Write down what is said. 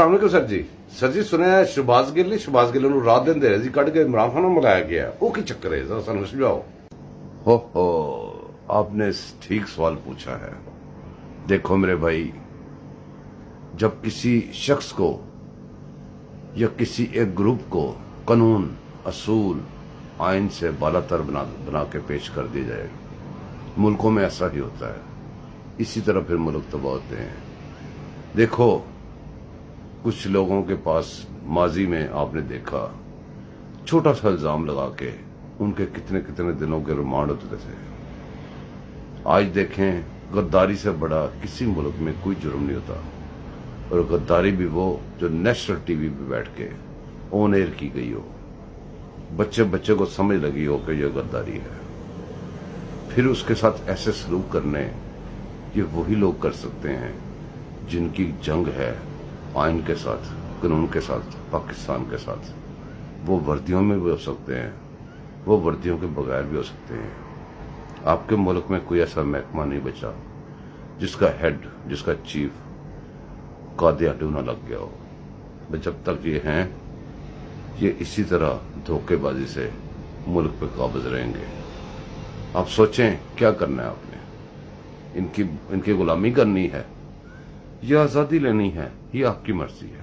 अस्सलाम वालेकुम सर जी सुने शहबाज गिल ਨੂੰ ਰਾਤ ਦਿਨ ਦੇ ਜੀ ਕੱਢ ਕੇ ਇਮਰਾਨ ਖਾਨ ਨੂੰ ਮਿਲਾਇਆ ਗਿਆ ਉਹ ਕੀ ਚੱਕਰ है जरा ਸਾਨੂੰ समझाओ। हो आपने ठीक सवाल पूछा है। देखो मेरे भाई, जब किसी शख्स को या किसी एक ग्रुप को कानून असूल आइन से बालातर बना के पेश कर दिया जाए, मुल्कों में ऐसा ही होता है। इसी तरह फिर मुल्क तबाह होते हैं। देखो कुछ लोगों के पास माजी में आपने देखा छोटा सा इल्जाम लगा के उनके कितने कितने दिनों के रिमांड होते थे। आज देखें गद्दारी से बड़ा किसी मुल्क में कोई जुर्म नहीं होता, और गद्दारी भी वो जो नेशनल टीवी पे बैठ के ऑन एयर की गई हो, बच्चे बच्चे को समझ लगी हो कि यह गद्दारी है। फिर उसके साथ ऐसे सलूक करने ये वही लोग कर सकते हैं जिनकी जंग है आइन के साथ, कानून के साथ, पाकिस्तान के साथ। वो वर्दियों में भी हो सकते हैं, वो वर्दियों के बगैर भी हो सकते हैं। आपके मुल्क में कोई ऐसा महकमा नहीं बचा जिसका हेड, जिसका चीफ कादियाटू ना लग गया हो। जब तक ये हैं, ये इसी तरह धोखेबाजी से मुल्क पे काबिज रहेंगे। आप सोचें क्या करना है आपने। इनकी गुलामी करनी है या आज़ादी लेनी है, ये आपकी मर्जी है।